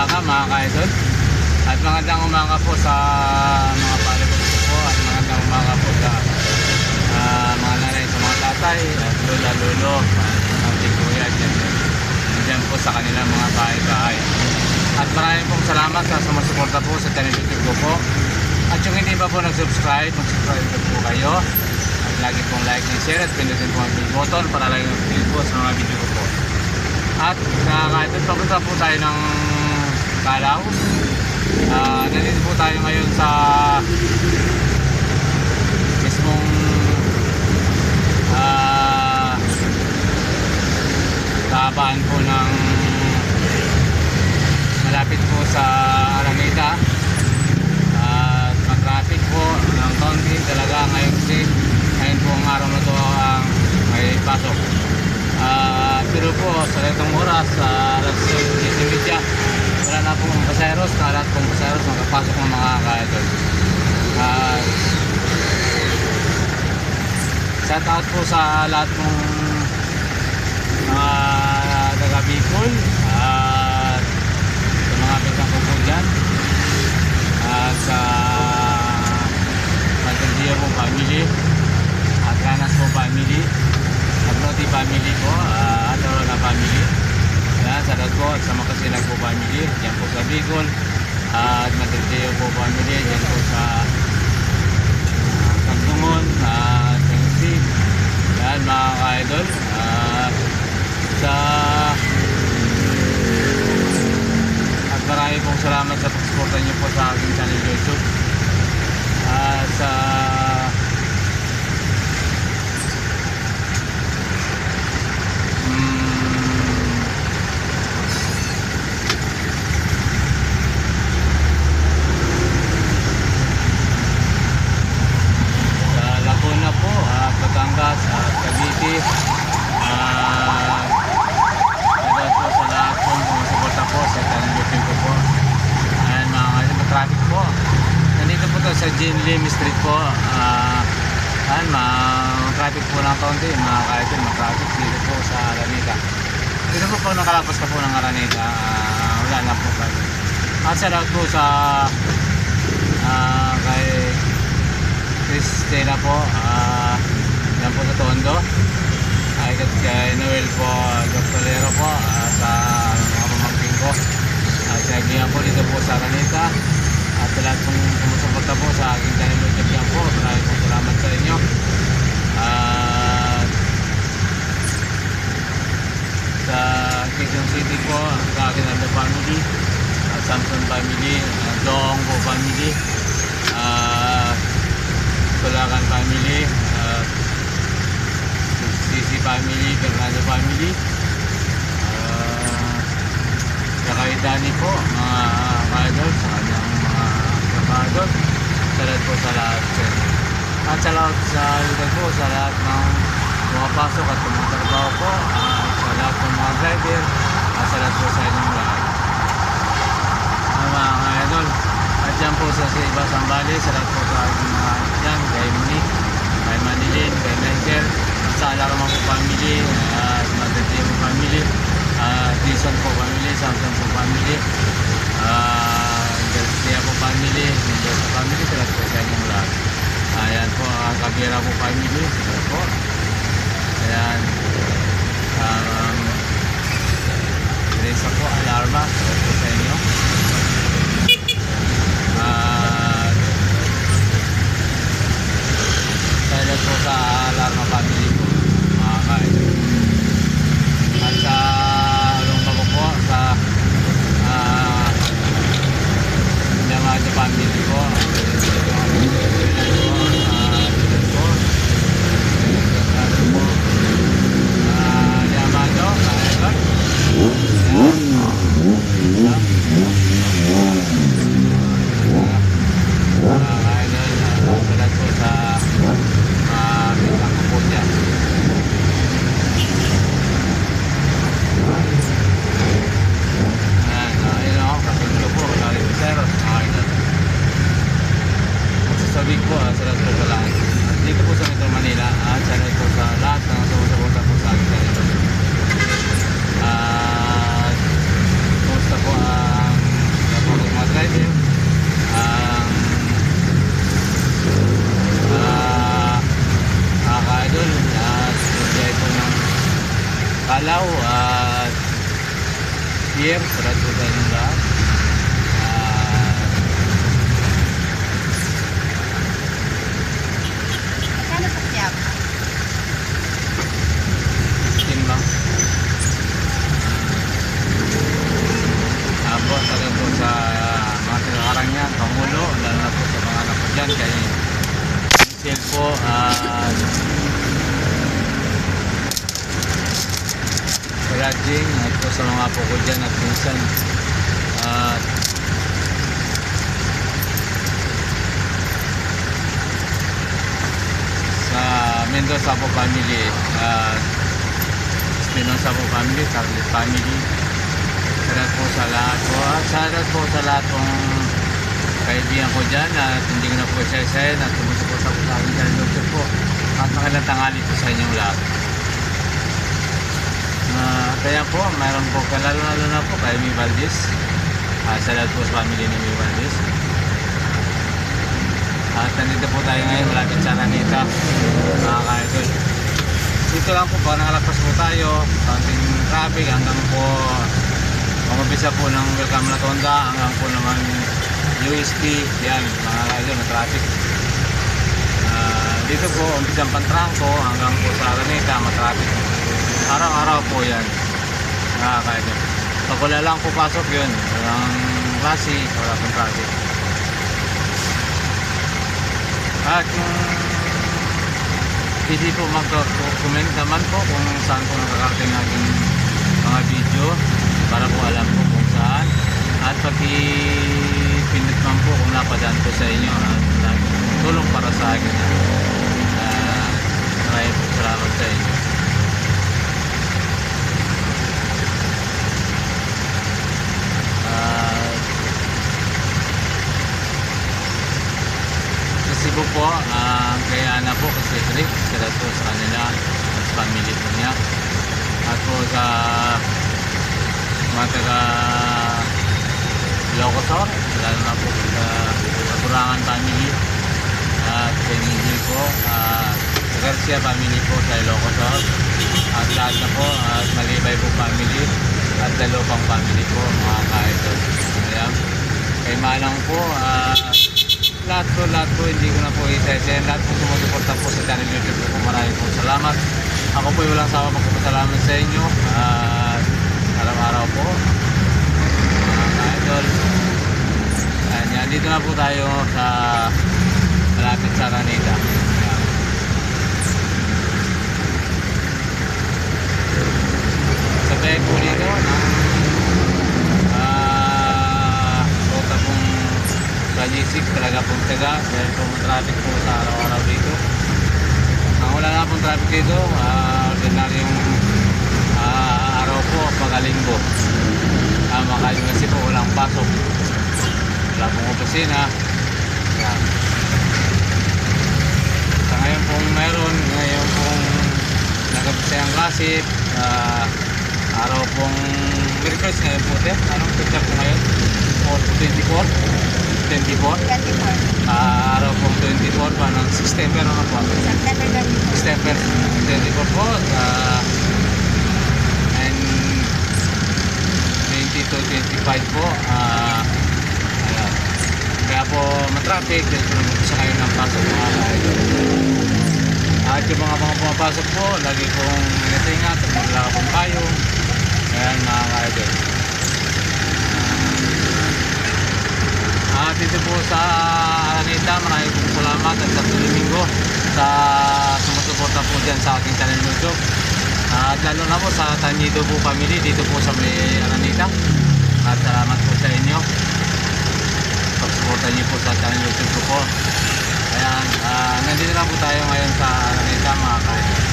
umaga mga ka-idol. At magandang umaga po sa mga followers ko po. At magandang umaga po sa mga nanay, sa mga tatay at lola, lolo, mga kuya dyan po sa kanilang mga bahay-bahay. At maraming pong salamat sa sumusuporta po sa channel YouTube ko po. At yung hindi pa po nag-subscribe, mag-subscribe po kayo. At lagi pong like and share at pinutin po ang bell button para lagi mag-update po sa mga video ko po. At kahit papunta po tayo ng Calao. Nandito po tayo ngayon sa mismong kahabaan po ng malapit po sa Araneta. At traffic po ng kaunti talaga ngayon kasi ngayon po ang araw na ito ang may pasok. Pero po sa itong oras alas 10:30 wala na pong pasaheros, na lahat pong pasaheros nakapasok ng mga ka-idol. Shout out po sa lahat pong mga taga Bicol at sa mga bintang ko po dyan at sa Matandia po family at Ranas po family at Roti family po at Arona family. Yan, sa lahat po at sa Makasilag po family dyan po sa Bicol at Matandia po family dyan po sa Tagtungon at Tengsi. Yan mga ka-idol. At marami pong salamat sa pagsuporta nyo po sa aking channel YouTube. Sa Laguna po at Batangas at Cavite. Po sa lahat po sumusuporta po sa channel YouTube ko po. Ayan mga ka-idol, traffic po. Nandito po to sa Jean Lim Street po. Ayan, traffic po ng kaunti mga ka-idol, traffic dito po sa Araneta. Dito po pag nakalapas ka po ng Araneta, wala na po kayo. At sa lahat po sa kay Cristela po, yan po sa Tondo. Kay Noel po, Dr. Lero po, sa mga pamangkin ko. At kaya po dito po sa Araneta. At sa lahat pong sumusuporta po sa aking channel YouTube yan po. Maraming pong salamat sa inyo. At sa Quezon City po, sa akin Aldo family, at Samson family, Dong po family, Tulakan family, Sisi family, Bernardo family, kay Danny po, mga ka-idol, sa kanyang mga kapagod, sa lahat po sa lahat. At sa lahat sa lugar po, sa lahat ng mga pasok at mga trabaho po, sa lahat ng mga driver, at sa lahat po sa inyong lahat. Mga ka-idol, at dyan po sa Iba Sambali, sa lahat po sa aking mga dyan, kay Monique, kay Manilin, kay Michael, sa Alarma po family, at Matandia po family, Dison po family, Samson po family, Garcia po family, Mendoza family, sila po sa inyong lahat. Ayan po, Cabera po family, sila po. Ayan, Teresa po, Alarma, sila po sa inyo. Sila po sa Alarma family po, mga ka-idol. At sa Lumba ko po, sa Yamado family po, Yamado, Beer. Sarap po tayo ng lahat. Magkano sa tiyap? Skin lang. Tapos ano po sa mga taga-Karangyan, Pangulo, lalo na po sa mga anak ko dyan, kay Michelle po, Rajing, at po sa mga po ko dyan at minsan, at sa Mendoza po family, Espinosa po family, Carlet family. Shoutout po sa lahat po. At shoutout po sa lahat pong kaibigan ko dyan at hindi ko na po isa-isahin at sumusuporta po sa akin channel YouTube po. At makilang tanghali po sa inyong lahat. Kaya po, mayroon po lalo na po kay Mi Valdez. Shoutout po sa family ni Mi Valdez. At nandito po tayo ngayon malapit sa Araneta, mga ka-idol. Dito lang po, pag nakalagpas po tayo, konting traffic hanggang po umabisa po ng Welcome Latonda hanggang po naman UST, yan mga ka-idol na traffic. Dito po, umpisang Pantrangco hanggang po sa Araneta, matraffic. Araw-araw po yan, mga ka-idol. Pag wala lang po pasok yun, walang klase, wala pong traffic. At kung hindi po mag-comment naman po kung saan po nakakarating aking mga video para po alam po kung saan, at pag-pindot man po kung napadaan po sa inyo at tulong para sa akin. Maraming po salamat sa inyo. Cebu po, kay Ana po kasi Rick, sila po sa kanila at sa family po niya. At po sa mga taga Ilocosor, lalo na po sa Kurangan family at kay Nigel po, Garcia family po sa Ilocosor at lahat na po at Malibay po family at Dalupang family po, mga ka-idol. Kay Manang po, lahat po, hindi ko na po isa-isa. Lahat po sumusuporta po sa channel YouTube po. Maraming po salamat. Ako po walang sawa magpapasalamat sa inyo. Araw-araw po, mga ka-idol. Yan, dito na po tayo sa malapit sa Araneta. Sabay po dito ng rota pong G6 talaga pong taga dahil po traffic po sa araw-araw dito. Ang wala na pong traffic dito, ordinaryong araw po pagkalinggo. Makaling kasi po walang pasok, wala pong opisina. Yan. Sa ngayon pong meron, ngayon pong nagabisayang klase, araw pong Merkulis ngayon po, anong picture po ngayon? 24? Araw pong 24 pa ng September, ano po? September 24 po, and 20 to 25 po. Ayan. Kaya po matraffic dahil po nag-upisa kayo ng pasok, mga ka-idol. At yung mga pumapasok po, lagi pong inatingat at maglalaka pong kayo. Ayan, mga ka-idol. At dito po sa Araneta, maraming pong salamat at sa Domingo sa sumusuporta po dyan sa aking channel YouTube. At lalo na po sa Tanyido po family dito po sa may Araneta. At salamat po sa inyo. Pagsuporta niyo po sa channel YouTube ko po. Ayan, nandito na po tayo ngayon sa Araneta, mga ka-idol.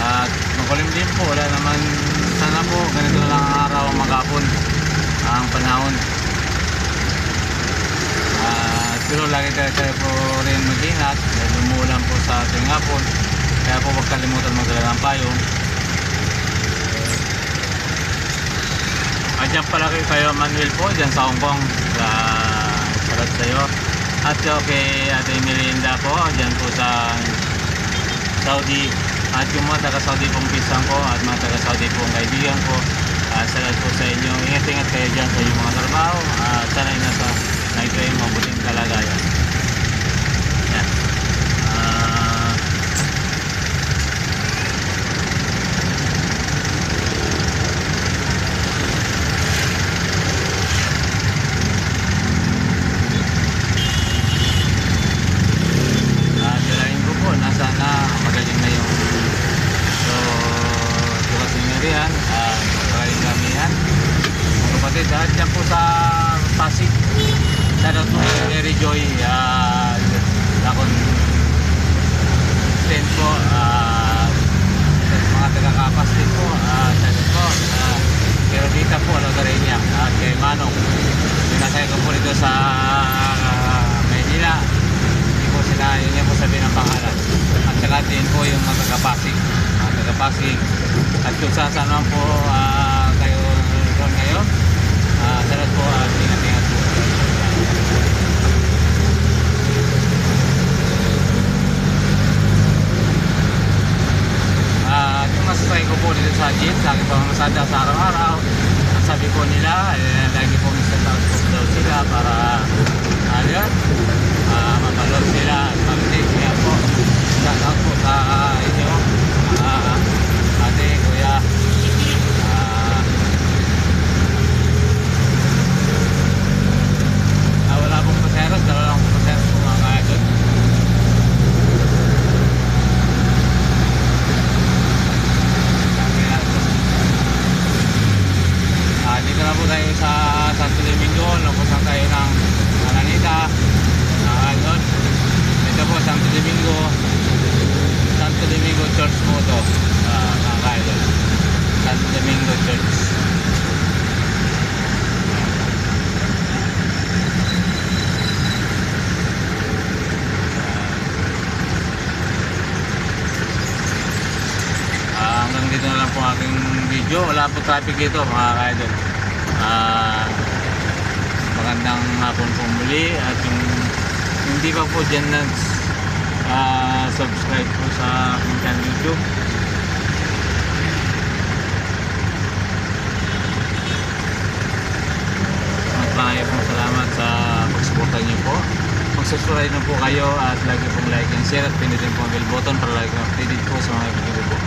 At makulimlim po, wala naman, sana po ganito na lang ang araw, maghapon ang panahon. Pero lagi tayo po rin mag-ingat dahil umuulan po sa ating hapon, kaya po huwag kalimutan magdala ng payong. At dyan pala kayo Manuel po, dyan sa Hong Kong, sa shoutout sa iyo. At yung kay Ate Melinda po, dyan po sa Saudi. At yung mga taga-Saudi pong pisang ko at mga taga-Saudi pong kaibigan ko. Salamat po sa inyo. Ingat-ingat kayo dyan sa inyong mga trabaho. Sana ay nasa kayo mabuting kalagayan. Yan. Dalain ko po, nasa na magaling na yung bukas nyo riyan. Magaling kami yan. Mga kapatid, dyan po sa Pasig. Shoutout po kay Mary Joy. Lakon 10 po. Mga taga-Kapas din po. Shoutout po. Pero dita po, Logarenia. At kay Manong. Pinasaya ko po dito sa Maynila. Hindi po sila, yun yung po sabihin ng pangalan. At saka din po yung mga taga-Pasig. Mga taga-Pasig. At kung saan naman po kayo doon ngayon. Shoutout po at ingat-ingat po. Yung masasay ko po dito sa gym, sa aking pamamasada sa araw-araw. Ang sabi po nila, lagi po minsan daw sila para mapanood sila at mag-take niya po. Shoutout po sa inyo, ate, kuya. Wala pong paseros, dalawa lang pong paseros po mga kaidol. Dito na po tayo sa Santo Domingo, lampasan tayo ng Aranita, mga kaidol. Dito po Santo Domingo Church po ito, mga kaidol. Santo Domingo Church. Hanggang dito na lang po aking video. Wala po traffic dito mga kaidol. Magandang hapon po muli. At yung hindi pa po dyan subscribe po sa aking channel YouTube, marami pong salamat sa pagsuporta niyo po. Mag-subscribe na po kayo at lagi pong like and share at pinutin po ang bell button para lagi updated po sa mga video po.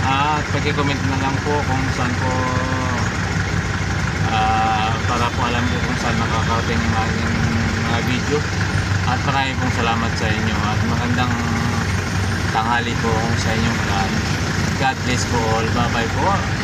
At pag-comment na lang po kung saan po para po alam ko kung saan nakakarating yung aking mga video. At marami pong salamat sa inyo at magandang tanghali po sa inyong lahat. God bless po all. Bye bye po.